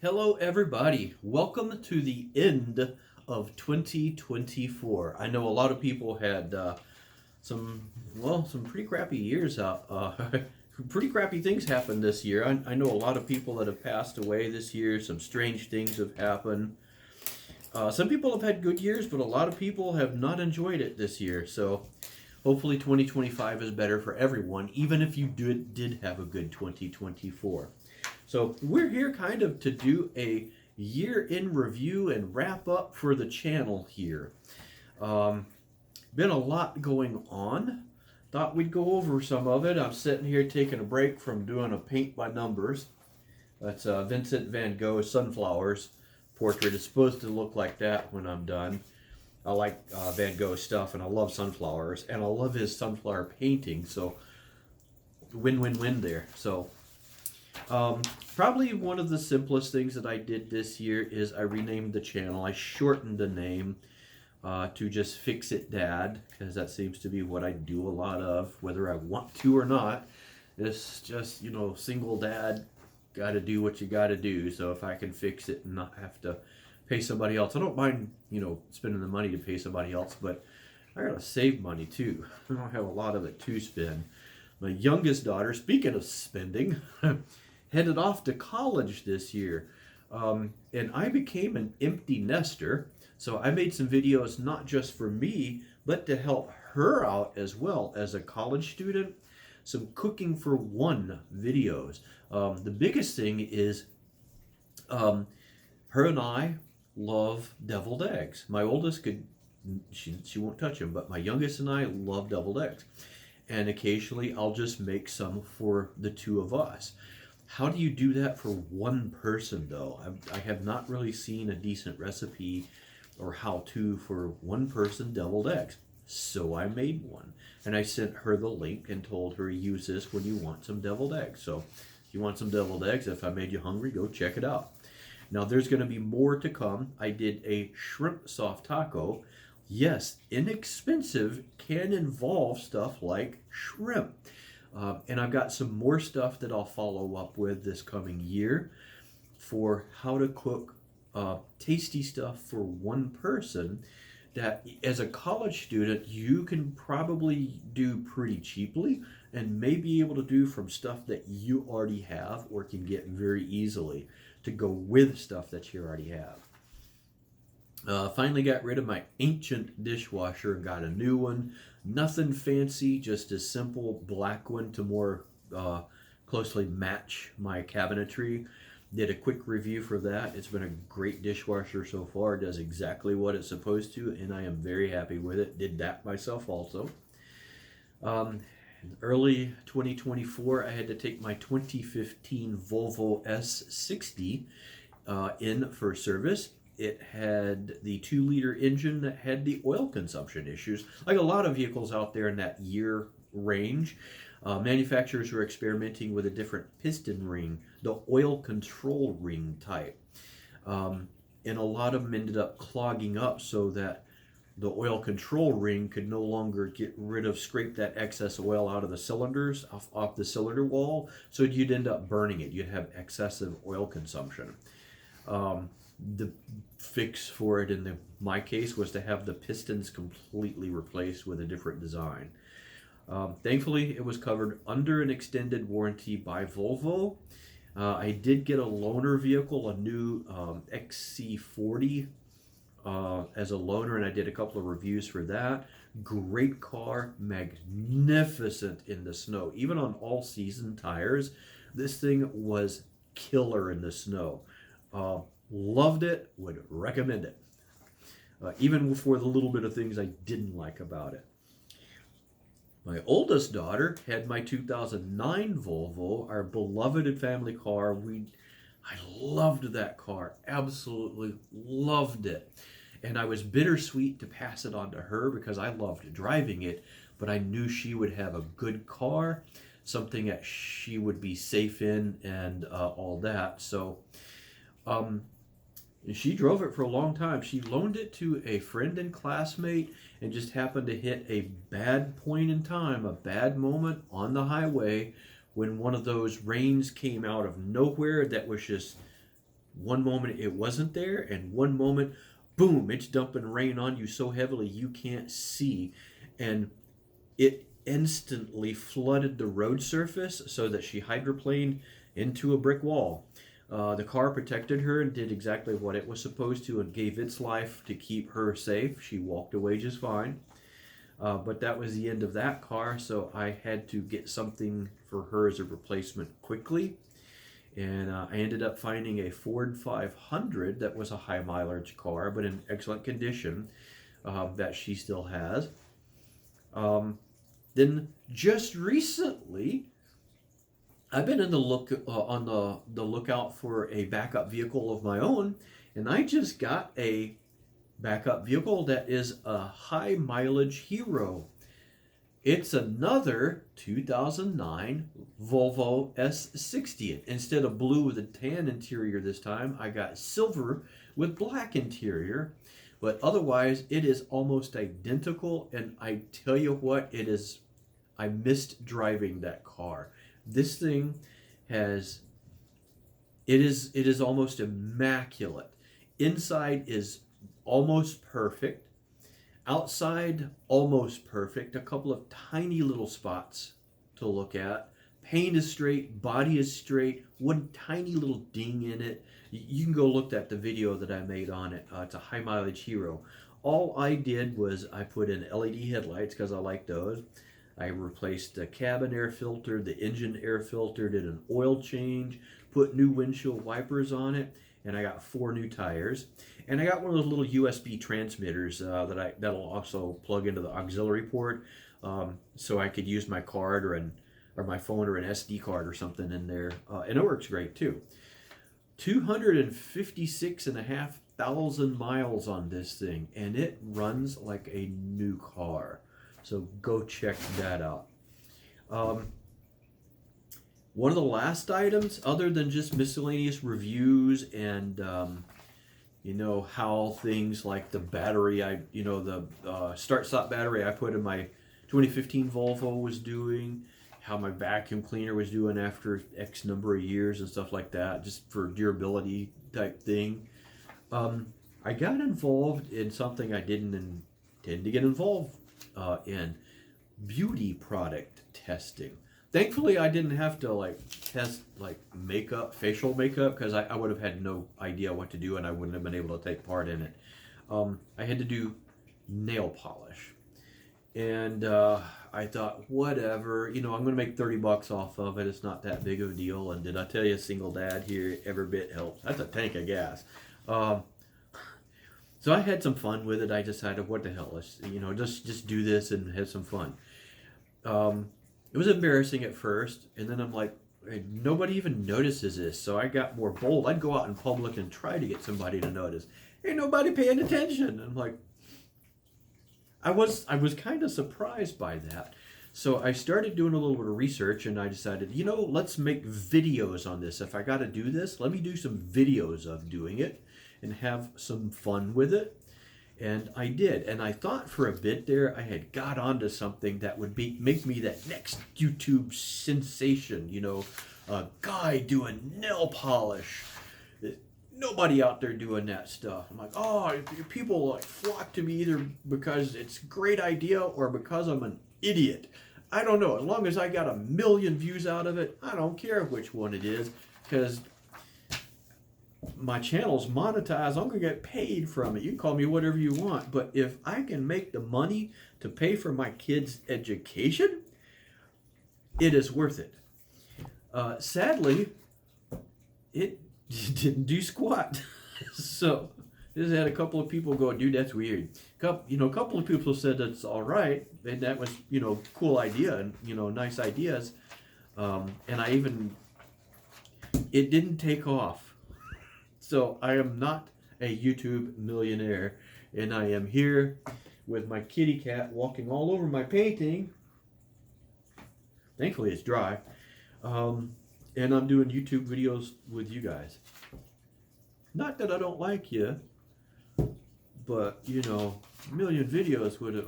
Hello, everybody. Welcome to the end of 2024. I know a lot of people had some pretty crappy years out. Pretty crappy things happened this year. I know a lot of people that have passed away this year. Some strange things have happened. Some people have had good years, but a lot of people have not enjoyed it this year. So hopefully 2025 is better for everyone, even if you did have a good 2024. So we're here kind of to do a year in review and wrap up for the channel here. Um, Been a lot going on. Thought we'd go over some of it. I'm sitting here taking a break from doing a paint by numbers. That's Vincent van Gogh's Sunflowers portrait. It's supposed to look like that when I'm done. I like Van Gogh stuff, and I love sunflowers, and I love his sunflower painting. So win-win-win there. So probably one of the simplest things that I did this year is I renamed the channel. I shortened the name to just Fix It Dad, because that seems to be what I do a lot of, whether I want to or not. It's just, single dad, got to do what you got to do. So if I can fix it and not have to pay somebody else, I don't mind, spending the money to pay somebody else, but I got to save money too. I don't have a lot of it to spend. My youngest daughter, speaking of spending, headed off to college this year. And I became an empty nester. So I made some videos not just for me, but to help her out as well as a college student. Some cooking for one videos. The biggest thing is her and I love deviled eggs. My oldest she won't touch them, but my youngest and I love deviled eggs. And occasionally I'll just make some for the two of us. How do you do that for one person, though? I have not really seen a decent recipe or how-to for one person deviled eggs. So I made one. And I sent her the link and told her, use this when you want some deviled eggs. So if you want some deviled eggs, if I made you hungry, go check it out. Now, there's going to be more to come. I did a shrimp soft taco. Yes, inexpensive, can involve stuff like shrimp. And I've got some more stuff that I'll follow up with this coming year for how to cook tasty stuff for one person that as a college student you can probably do pretty cheaply and may be able to do from stuff that you already have or can get very easily to go with stuff that you already have. Finally got rid of my ancient dishwasher and got a new one. Nothing fancy, just a simple black one to more closely match my cabinetry. Did a quick review for that. It's been a great dishwasher so far. It does exactly what it's supposed to, and I am very happy with it. Did that myself also. Early 2024, I had to take my 2015 Volvo S60 in for service. It had the 2-liter engine that had the oil consumption issues. Like a lot of vehicles out there in that year range, manufacturers were experimenting with a different piston ring, the oil control ring type. And a lot of them ended up clogging up so that the oil control ring could no longer scrape that excess oil out of the cylinders, off the cylinder wall. So you'd end up burning it. You'd have excessive oil consumption. The fix for it in my case was to have the pistons completely replaced with a different design. Thankfully, it was covered under an extended warranty by Volvo. I did get a loaner vehicle, a new XC40 as a loaner, and I did a couple of reviews for that. Great car, magnificent in the snow. Even on all-season tires, this thing was killer in the snow. Loved it, would recommend it. Even for the little bit of things I didn't like about it. My oldest daughter had my 2009 Volvo, our beloved family car. I loved that car, absolutely loved it. And I was bittersweet to pass it on to her because I loved driving it, but I knew she would have a good car, something that she would be safe in and all that. So she drove it for a long time. She loaned it to a friend and classmate and just happened to hit a bad point in time, a bad moment on the highway when one of those rains came out of nowhere that was just One moment it wasn't there, and one moment, boom, it's dumping rain on you so heavily you can't see. And it instantly flooded the road surface so that she hydroplaned into a brick wall. The car protected her and did exactly what it was supposed to and gave its life to keep her safe. She walked away just fine. But that was the end of that car, so I had to get something for her as a replacement quickly. And I ended up finding a Ford 500 that was a high mileage car, but in excellent condition, that she still has. Then just recently, I've been in the on the lookout for a backup vehicle of my own, and I just got a backup vehicle that is a high mileage hero. It's another 2009 Volvo S60. Instead of blue with a tan interior this time, I got silver with black interior. But otherwise, it is almost identical. And I tell you what, I missed driving that car. This thing it is almost immaculate. Inside is almost perfect. Outside, almost perfect. A couple of tiny little spots to look at. Paint is straight, body is straight, one tiny little ding in it. You can go look at the video that I made on it. It's a high mileage hero. All I did was I put in LED headlights because I like those. I replaced the cabin air filter, the engine air filter, did an oil change, put new windshield wipers on it, and I got 4 new tires. And I got one of those little USB transmitters that'll also plug into the auxiliary port, so I could use my card or my phone or an SD card or something in there, and it works great too. 256,500 miles on this thing, and it runs like a new car. So go check that out. One of the last items, other than just miscellaneous reviews and how things like the battery, the start-stop battery I put in my 2015 Volvo was doing, how my vacuum cleaner was doing after X number of years and stuff like that, just for durability type thing. I got involved in something I didn't intend to get involved in, beauty product testing. Thankfully, I didn't have to test makeup, facial makeup, because I would have had no idea what to do and I wouldn't have been able to take part in it. I had to do nail polish. And I thought, whatever, I'm going to make $30 off of it. It's not that big of a deal. And did I tell you, single dad here, every bit helps. That's a tank of gas. So I had some fun with it. I decided, what the hell, let's just do this and have some fun. It was embarrassing at first, and then I'm like, hey, nobody even notices this. So I got more bold. I'd go out in public and try to get somebody to notice. Ain't nobody paying attention. And I'm like, I was kind of surprised by that. So I started doing a little bit of research, and I decided, let's make videos on this. If I got to do this, let me do some videos of doing it and have some fun with it. And I did. And I thought for a bit there I had got onto something that would make me that next YouTube sensation, a guy doing nail polish. Nobody out there doing that stuff. I'm like, oh, people flock to me either because it's a great idea or because I'm an idiot. I don't know. As long as I got 1 million views out of it, I don't care which one it is, because my channel's monetized. I'm going to get paid from it. You can call me whatever you want. But if I can make the money to pay for my kids' education, it is worth it. Sadly, it didn't do squat. So just had a couple of people go, dude, that's weird. A couple of people said that's all right. And that was, cool idea and, nice ideas. And it didn't take off. So I am not a YouTube millionaire, and I am here with my kitty cat walking all over my painting. Thankfully it's dry. And I'm doing YouTube videos with you guys. Not that I don't like you, but a million views would have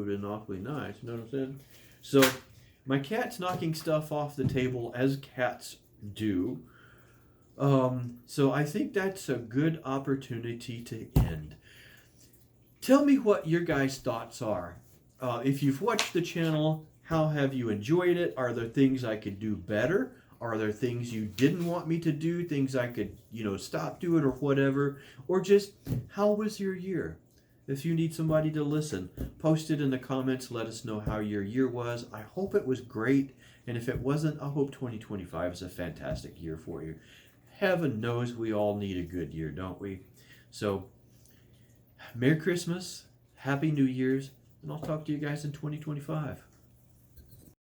been awfully nice. You know what I'm saying? So my cat's knocking stuff off the table as cats do. So I think that's a good opportunity to end. Tell me what your guys' thoughts are. If you've watched the channel, how have you enjoyed it? Are there things I could do better? Are there things you didn't want me to do? Things I could, stop doing or whatever? Or just, how was your year? If you need somebody to listen, post it in the comments. Let us know how your year was. I hope it was great. And if it wasn't, I hope 2025 is a fantastic year for you. Heaven knows we all need a good year, don't we? So, Merry Christmas, Happy New Year's, and I'll talk to you guys in 2025.